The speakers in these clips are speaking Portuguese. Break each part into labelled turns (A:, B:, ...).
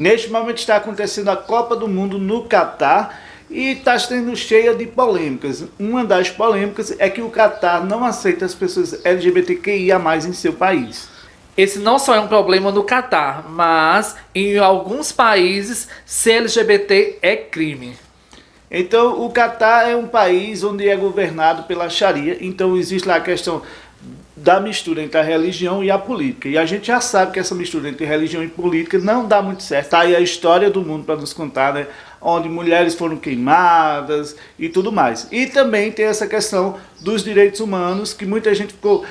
A: Neste momento está acontecendo a Copa do Mundo no Catar e está sendo cheia de polêmicas. Uma das polêmicas é que o Catar não aceita as pessoas LGBTQIA+ em seu país.
B: Esse não só é um problema no Catar, mas em alguns países ser LGBT é crime.
A: Então, o Catar é um país onde é governado pela Sharia, então existe lá a questão da mistura entre a religião e a política. E a gente já sabe que essa mistura entre religião e política não dá muito certo. Tá aí a história do mundo para nos contar, né? Onde mulheres foram queimadas e tudo mais. E também tem essa questão dos direitos humanos, que muita gente ficou,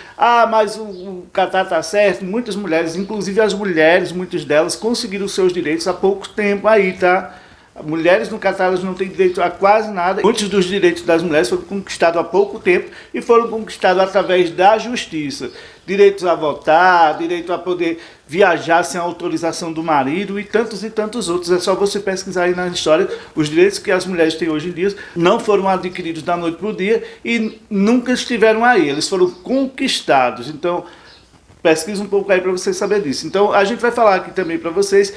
A: mas o Catar tá certo. Muitas mulheres, inclusive as mulheres, muitas delas conseguiram os seus direitos há pouco tempo aí, tá? Mulheres no Catar elas não têm direito a quase nada. Muitos dos direitos das mulheres foram conquistados há pouco tempo e foram conquistados através da justiça. Direitos a votar, direito a poder viajar sem a autorização do marido e tantos outros. É só você pesquisar aí na história. Os direitos que as mulheres têm hoje em dia não foram adquiridos da noite para o dia e nunca estiveram aí. Eles foram conquistados. Então, pesquisa um pouco aí para você saber disso. Então, a gente vai falar aqui também para vocês.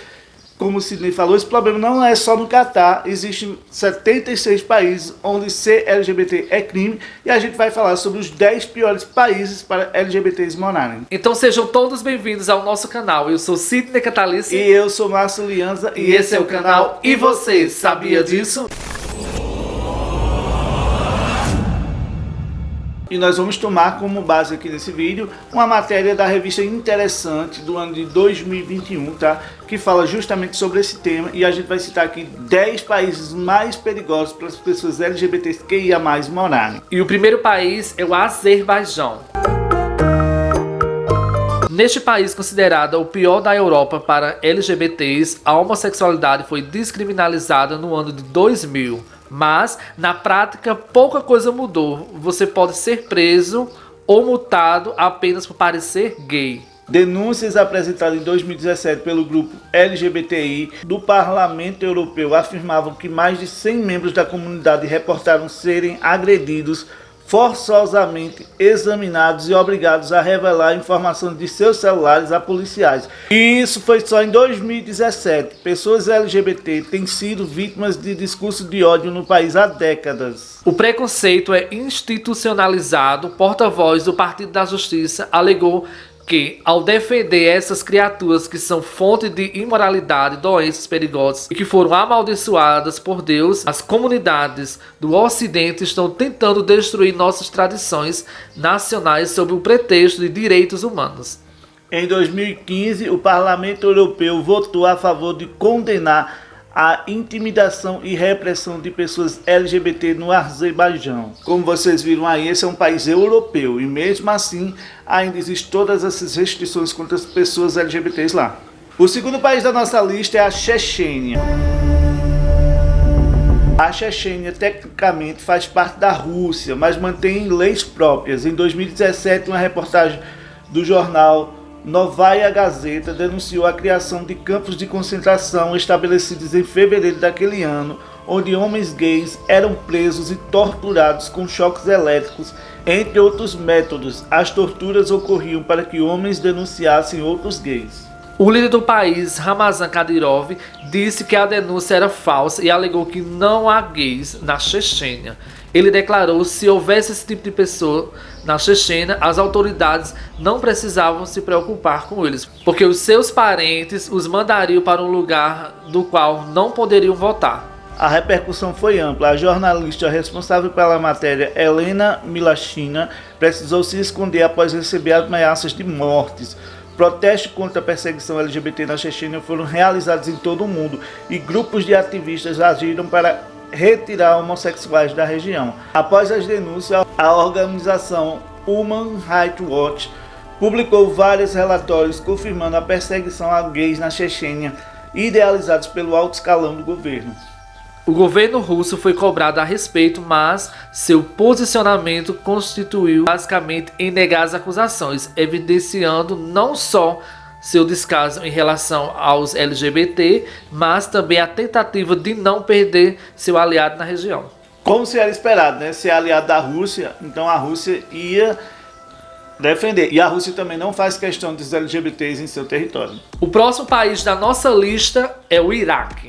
A: Como o Sidney falou, esse problema não é só no Catar, existem 76 países onde ser LGBT é crime e a gente vai falar sobre os 10 piores países para LGBTs morarem.
B: Então sejam todos bem-vindos ao nosso canal. Eu sou Sidney Catalice.
A: E eu sou Márcio Lianza
B: e esse é o canal E Você Sabia Disso?
A: E nós vamos tomar como base aqui nesse vídeo uma matéria da revista Interessante do ano de 2021, tá? Que fala justamente sobre esse tema e a gente vai citar aqui 10 países mais perigosos para as pessoas LGBTQIA+ morarem.
B: E o primeiro país é o Azerbaijão. Neste país considerado o pior da Europa para LGBTs, a homossexualidade foi descriminalizada no ano de 2000. Mas, na prática, pouca coisa mudou. Você pode ser preso ou multado apenas por parecer gay.
A: Denúncias apresentadas em 2017 pelo grupo LGBTI do Parlamento Europeu afirmavam que mais de 100 membros da comunidade reportaram serem agredidos, forçosamente examinados e obrigados a revelar informações de seus celulares a policiais. E isso foi só em 2017. Pessoas LGBT têm sido vítimas de discurso de ódio no país há décadas.
B: O preconceito é institucionalizado. O porta-voz do Partido da Justiça alegou que, ao defender essas criaturas que são fonte de imoralidade, doenças perigosas e que foram amaldiçoadas por Deus, as comunidades do Ocidente estão tentando destruir nossas tradições nacionais sob o pretexto de direitos humanos.
A: Em 2015, o Parlamento Europeu votou a favor de condenar a intimidação e repressão de pessoas LGBT no Azerbaijão. Como vocês viram aí, esse é um país europeu e mesmo assim ainda existem todas essas restrições contra as pessoas LGBTs lá. O segundo país da nossa lista é a Chechênia. A Chechênia tecnicamente faz parte da Rússia, mas mantém leis próprias. Em 2017, uma reportagem do jornal Novaya Gazeta denunciou a criação de campos de concentração estabelecidos em fevereiro daquele ano, onde homens gays eram presos e torturados com choques elétricos, entre outros métodos. As torturas ocorriam para que homens denunciassem outros gays.
B: O líder do país, Ramazan Kadyrov, disse que a denúncia era falsa e alegou que não há gays na Chechênia. Ele declarou que se houvesse esse tipo de pessoa na Chechênia, as autoridades não precisavam se preocupar com eles, porque os seus parentes os mandariam para um lugar do qual não poderiam votar.
A: A repercussão foi ampla. A jornalista responsável pela matéria, Helena Milashina, precisou se esconder após receber ameaças de mortes. Protestos contra a perseguição LGBT na Chechênia foram realizados em todo o mundo e grupos de ativistas agiram para retirar homossexuais da região. Após as denúncias, a organização Human Rights Watch publicou vários relatórios confirmando a perseguição a gays na Chechênia, idealizados pelo alto escalão do governo.
B: O governo russo foi cobrado a respeito, mas seu posicionamento constituiu basicamente em negar as acusações, evidenciando não só seu descaso em relação aos LGBT, mas também a tentativa de não perder seu aliado na região.
A: Como se era esperado, né? Ser aliado da Rússia, então a Rússia ia defender. E a Rússia também não faz questão dos LGBTs em seu território.
B: O próximo país da nossa lista é o Iraque.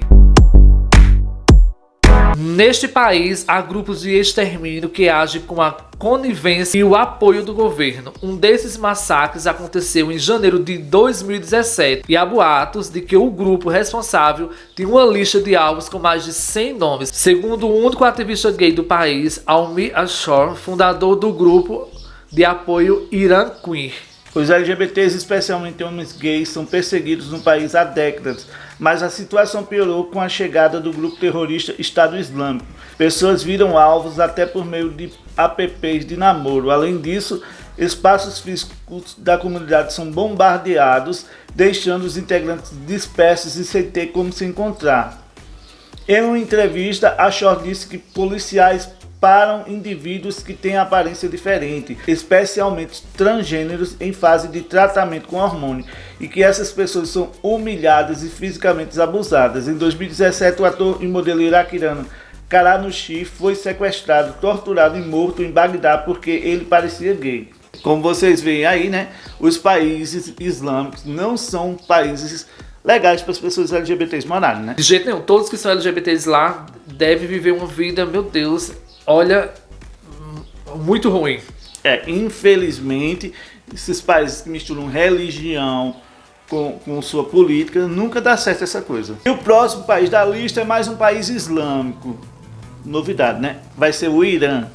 B: Neste país, há grupos de extermínio que agem com a conivência e o apoio do governo. Um desses massacres aconteceu em janeiro de 2017 e há boatos de que o grupo responsável tinha uma lista de alvos com mais de 100 nomes. Segundo o único ativista gay do país, Almi Ashor, fundador do grupo de apoio Iran Queer.
A: Os LGBTs, especialmente homens gays, são perseguidos no país há décadas, mas a situação piorou com a chegada do grupo terrorista Estado Islâmico. Pessoas viram alvos até por meio de apps de namoro. Além disso, espaços físicos da comunidade são bombardeados, deixando os integrantes dispersos e sem ter como se encontrar. Em uma entrevista, Ashor disse que policiais param indivíduos que têm aparência diferente, especialmente transgêneros em fase de tratamento com hormônio, e que essas pessoas são humilhadas e fisicamente abusadas. Em 2017, o ator e modelo iraquiano Karanushi foi sequestrado, torturado e morto em Bagdá porque ele parecia gay. Como vocês veem aí, né, os países islâmicos não são países legais para as pessoas LGBTs morarem, né?
B: De jeito nenhum, todos que são LGBTs lá devem viver uma vida, meu Deus, olha, muito ruim.
A: Infelizmente, esses países que misturam religião com sua política, nunca dá certo essa coisa. E o próximo país da lista é mais um país islâmico. Novidade, né? Vai ser o Irã.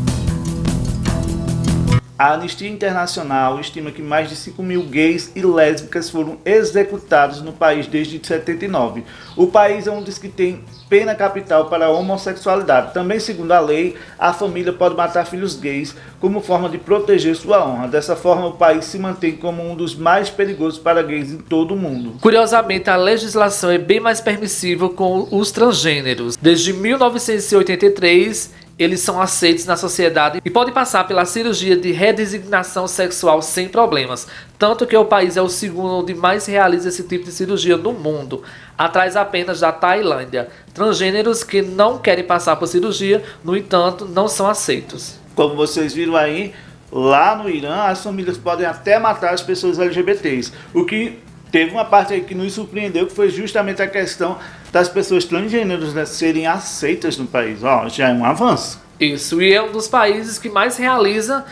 A: A Anistia Internacional estima que mais de 5.000 gays e lésbicas foram executados no país desde 79. O país é um dos que tem pena capital para a homossexualidade. Também, segundo a lei, a família pode matar filhos gays como forma de proteger sua honra. Dessa forma, o país se mantém como um dos mais perigosos para gays em todo o mundo.
B: Curiosamente, a legislação é bem mais permissiva com os transgêneros. Desde 1983, eles são aceitos na sociedade e podem passar pela cirurgia de redesignação sexual sem problemas. Tanto que o país é o segundo onde mais realiza esse tipo de cirurgia no mundo, atrás apenas da Tailândia. Transgêneros que não querem passar por cirurgia, no entanto, não são aceitos.
A: Como vocês viram aí, lá no Irã, as famílias podem até matar as pessoas LGBTs. O que teve uma parte aí que nos surpreendeu, que foi justamente a questão das pessoas transgêneros, né, serem aceitas no país. Já é um avanço.
B: Isso, e é um dos países que mais realiza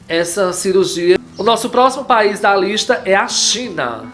B: essa cirurgia. O nosso próximo país da lista é a China.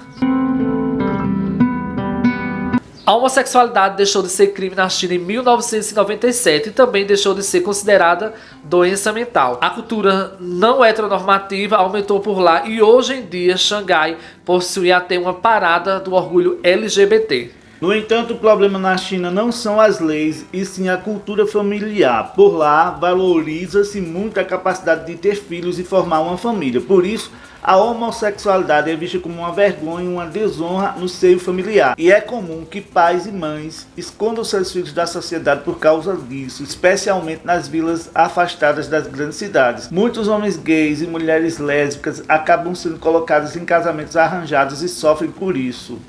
B: A homossexualidade deixou de ser crime na China em 1997 e também deixou de ser considerada doença mental. A cultura não heteronormativa aumentou por lá e hoje em dia Xangai possui até uma parada do orgulho LGBT.
A: No entanto, o problema na China não são as leis, e sim a cultura familiar. Por lá, valoriza-se muito a capacidade de ter filhos e formar uma família. Por isso, a homossexualidade é vista como uma vergonha e uma desonra no seio familiar. E é comum que pais e mães escondam seus filhos da sociedade por causa disso, especialmente nas vilas afastadas das grandes cidades. Muitos homens gays e mulheres lésbicas acabam sendo colocados em casamentos arranjados e sofrem por isso.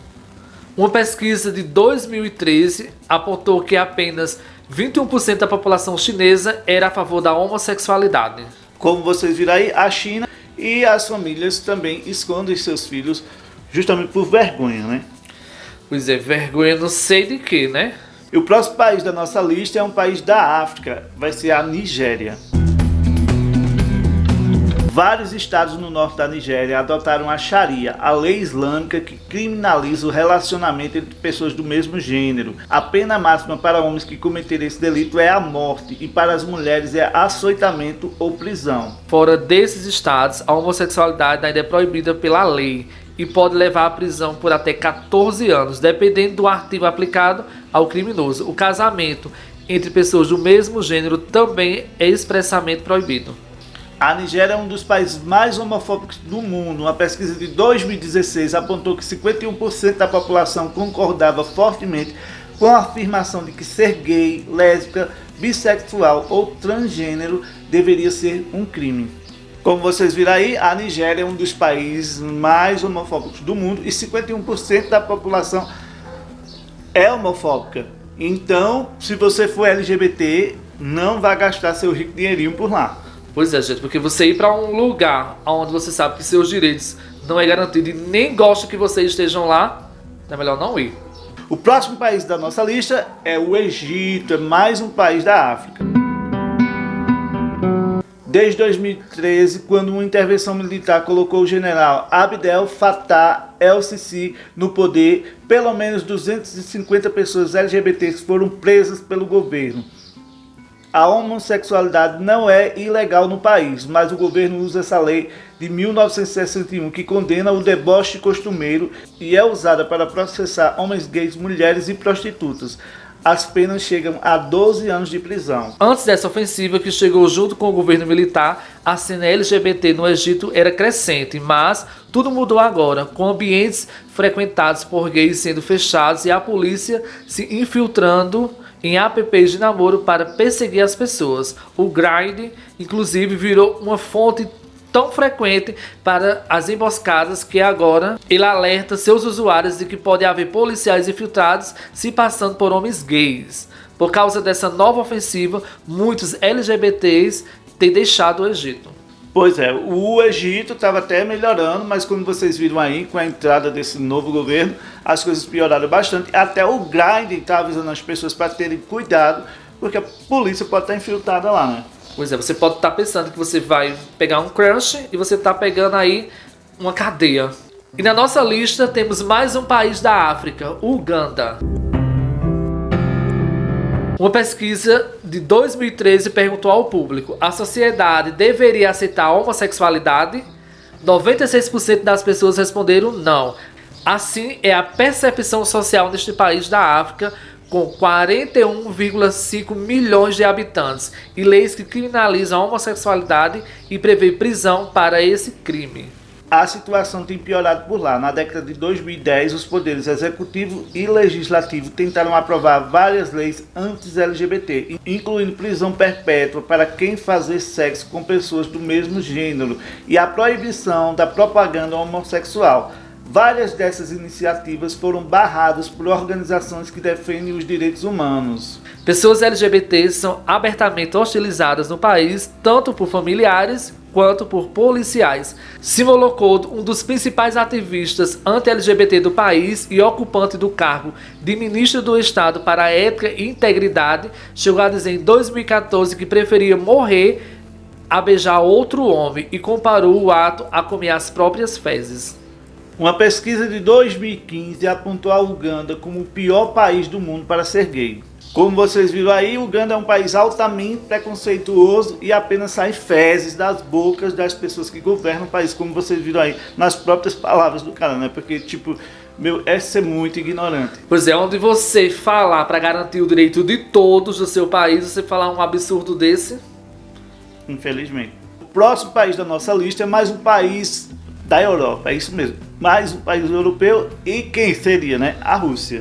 B: Uma pesquisa de 2013 apontou que apenas 21% da população chinesa era a favor da homossexualidade.
A: Como vocês viram aí, a China e as famílias também escondem seus filhos justamente por vergonha, né?
B: Pois é, vergonha não sei de que, né?
A: E o próximo país da nossa lista é um país da África, vai ser a Nigéria. Vários estados no norte da Nigéria adotaram a Sharia, a lei islâmica que criminaliza o relacionamento entre pessoas do mesmo gênero. A pena máxima para homens que cometerem esse delito é a morte e para as mulheres é açoitamento ou prisão.
B: Fora desses estados, a homossexualidade ainda é proibida pela lei e pode levar à prisão por até 14 anos, dependendo do artigo aplicado ao criminoso. O casamento entre pessoas do mesmo gênero também é expressamente proibido.
A: A Nigéria é um dos países mais homofóbicos do mundo. Uma pesquisa de 2016 apontou que 51% da população concordava fortemente com a afirmação de que ser gay, lésbica, bissexual ou transgênero deveria ser um crime. Como vocês viram aí, a Nigéria é um dos países mais homofóbicos do mundo e 51% da população é homofóbica. Então, se você for LGBT, não vai gastar seu rico dinheirinho por lá.
B: Pois é, gente, porque você ir para um lugar onde você sabe que seus direitos não é garantido e nem gosta que vocês estejam lá, é melhor não ir.
A: O próximo país da nossa lista é o Egito, é mais um país da África. Desde 2013, quando uma intervenção militar colocou o general Abdel Fattah el-Sisi no poder, pelo menos 250 pessoas LGBTs foram presas pelo governo. A homossexualidade não é ilegal no país, mas o governo usa essa lei de 1961 que condena o deboche costumeiro e é usada para processar homens gays, mulheres e prostitutas. As penas chegam a 12 anos de prisão.
B: Antes dessa ofensiva, que chegou junto com o governo militar, a cena LGBT no Egito era crescente, mas tudo mudou agora, com ambientes frequentados por gays sendo fechados e a polícia se infiltrando em apps de namoro para perseguir as pessoas. O Grindr, inclusive, virou uma fonte tão frequente para as emboscadas que agora ele alerta seus usuários de que pode haver policiais infiltrados se passando por homens gays. Por causa dessa nova ofensiva, muitos LGBTs têm deixado o Egito.
A: Pois é, o Egito estava até melhorando, mas como vocês viram aí, com a entrada desse novo governo, as coisas pioraram bastante. Até o Grindr está avisando as pessoas para terem cuidado, porque a polícia pode estar infiltrada lá, né?
B: Pois é, você pode estar pensando que você vai pegar um crush e você está pegando aí uma cadeia. E na nossa lista temos mais um país da África, Uganda. Uma pesquisa de 2013 perguntou ao público: a sociedade deveria aceitar a homossexualidade? 96% das pessoas responderam não. Assim é a percepção social neste país da África, com 41,5 milhões de habitantes e leis que criminalizam a homossexualidade e prevê prisão para esse crime.
A: A situação tem piorado por lá. Na década de 2010, os poderes executivo e legislativo tentaram aprovar várias leis anti-LGBT, incluindo prisão perpétua para quem fazer sexo com pessoas do mesmo gênero e a proibição da propaganda homossexual. Várias dessas iniciativas foram barradas por organizações que defendem os direitos humanos.
B: Pessoas LGBTs são abertamente hostilizadas no país, tanto por familiares quanto por policiais. Simolo Kodo, um dos principais ativistas anti-LGBT do país e ocupante do cargo de ministro do Estado para a Ética e Integridade, chegou a dizer em 2014 que preferia morrer a beijar outro homem e comparou o ato a comer as próprias fezes.
A: Uma pesquisa de 2015 apontou a Uganda como o pior país do mundo para ser gay. Como vocês viram aí, Uganda é um país altamente preconceituoso e apenas sai fezes das bocas das pessoas que governam o país, como vocês viram aí, nas próprias palavras do cara, né? Porque, é ser muito ignorante.
B: Pois é, onde você falar para garantir o direito de todos do seu país, você falar um absurdo desse?
A: Infelizmente. O próximo país da nossa lista é mais um país da Europa, é isso mesmo. Mais um país europeu e quem seria, né? A Rússia.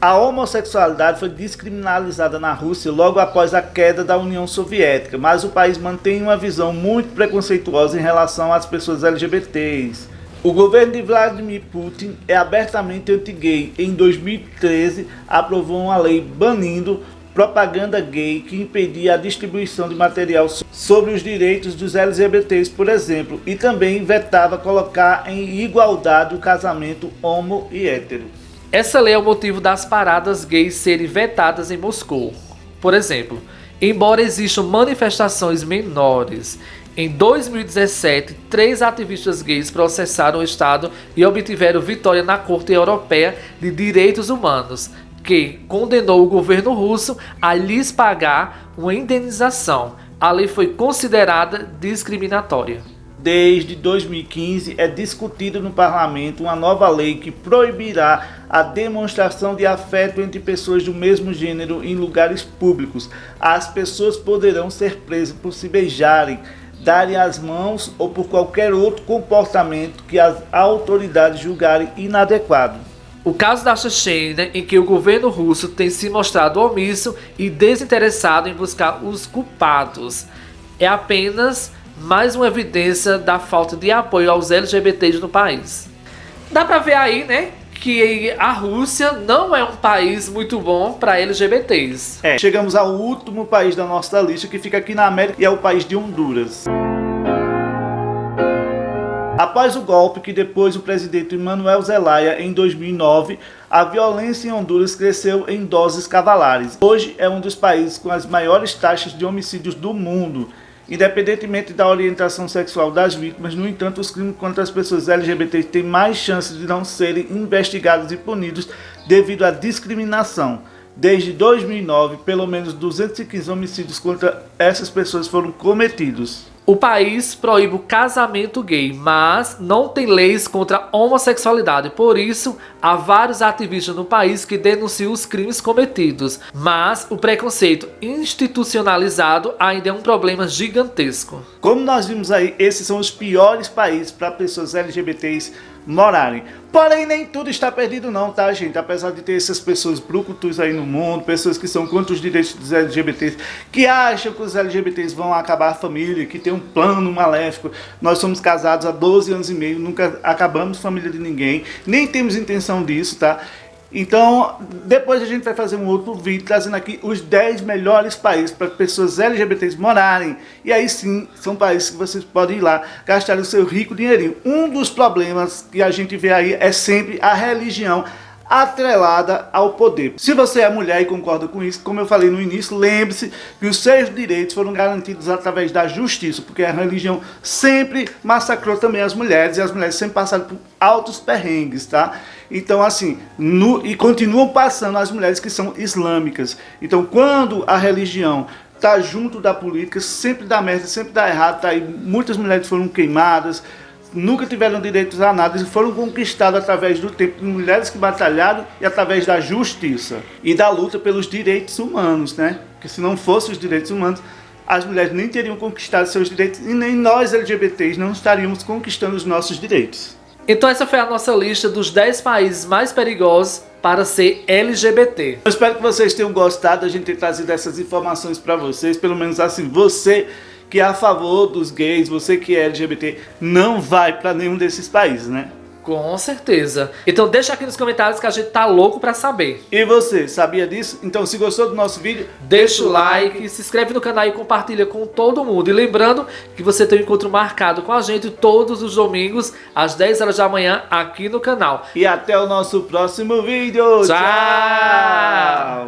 A: A homossexualidade foi descriminalizada na Rússia logo após a queda da União Soviética, mas o país mantém uma visão muito preconceituosa em relação às pessoas LGBTs. O governo de Vladimir Putin é abertamente anti-gay. Em 2013, aprovou uma lei banindo propaganda gay que impedia a distribuição de material sobre os direitos dos LGBTs, por exemplo, e também vetava colocar em igualdade o casamento homo e hétero.
B: Essa lei é o motivo das paradas gays serem vetadas em Moscou. Por exemplo, embora existam manifestações menores, em 2017, 3 ativistas gays processaram o Estado e obtiveram vitória na Corte Europeia de Direitos Humanos, que condenou o governo russo a lhes pagar uma indenização. A lei foi considerada discriminatória.
A: Desde 2015 é discutida no parlamento uma nova lei que proibirá a demonstração de afeto entre pessoas do mesmo gênero em lugares públicos. As pessoas poderão ser presas por se beijarem, darem as mãos ou por qualquer outro comportamento que as autoridades julgarem inadequado.
B: O caso da Chechênia, em que o governo russo tem se mostrado omisso e desinteressado em buscar os culpados, é apenas mais uma evidência da falta de apoio aos LGBTs no país. Dá pra ver aí, né, que a Rússia não é um país muito bom para LGBTs.
A: Chegamos ao último país da nossa lista, que fica aqui na América, e é o país de Honduras. Após o golpe que depois o presidente Manuel Zelaya em 2009, a violência em Honduras cresceu em doses cavalares. Hoje é um dos países com as maiores taxas de homicídios do mundo. Independentemente da orientação sexual das vítimas, no entanto, os crimes contra as pessoas LGBT têm mais chances de não serem investigados e punidos devido à discriminação. Desde 2009, pelo menos 215 homicídios contra essas pessoas foram cometidos.
B: O país proíbe o casamento gay, mas não tem leis contra a homossexualidade. Por isso, há vários ativistas no país que denunciam os crimes cometidos. Mas o preconceito institucionalizado ainda é um problema gigantesco.
A: Como nós vimos aí, esses são os piores países para pessoas LGBTs morarem. Porém, nem tudo está perdido não, tá, gente? Apesar de ter essas pessoas brucutus aí no mundo, pessoas que são contra os direitos dos LGBTs, que acham que os LGBTs vão acabar a família, que tem um plano maléfico. Nós somos casados há 12 anos e meio, nunca acabamos família de ninguém, nem temos intenção disso, tá? Então, depois a gente vai fazer um outro vídeo trazendo aqui os 10 melhores países para pessoas LGBTs morarem. E aí sim, são países que vocês podem ir lá gastar o seu rico dinheirinho. Um dos problemas que a gente vê aí é sempre a religião atrelada ao poder. Se você é mulher e concorda com isso, como eu falei no início, lembre-se que os seus direitos foram garantidos através da justiça, porque a religião sempre massacrou também as mulheres, e as mulheres sempre passaram por altos perrengues, tá? Então assim, e continuam passando as mulheres que são islâmicas. Então quando a religião tá junto da política, sempre dá merda, sempre dá errado, tá? E muitas mulheres foram queimadas, nunca tiveram direitos a nada e foram conquistados através do tempo de mulheres que batalharam e através da justiça e da luta pelos direitos humanos, né? Porque se não fossem os direitos humanos, as mulheres nem teriam conquistado seus direitos e nem nós LGBTs não estaríamos conquistando os nossos direitos.
B: Então essa foi a nossa lista dos 10 países mais perigosos para ser LGBT.
A: Eu espero que vocês tenham gostado da gente ter trazido essas informações para vocês, pelo menos assim, você que é a favor dos gays, você que é LGBT, não vai para nenhum desses países, né?
B: Com certeza. Então deixa aqui nos comentários que a gente tá louco pra saber.
A: E você, sabia disso? Então se gostou do nosso vídeo,
B: deixa o like, se inscreve no canal e compartilha com todo mundo. E lembrando que você tem um encontro marcado com a gente todos os domingos, às 10 horas da manhã, aqui no canal.
A: E até o nosso próximo vídeo.
B: Tchau!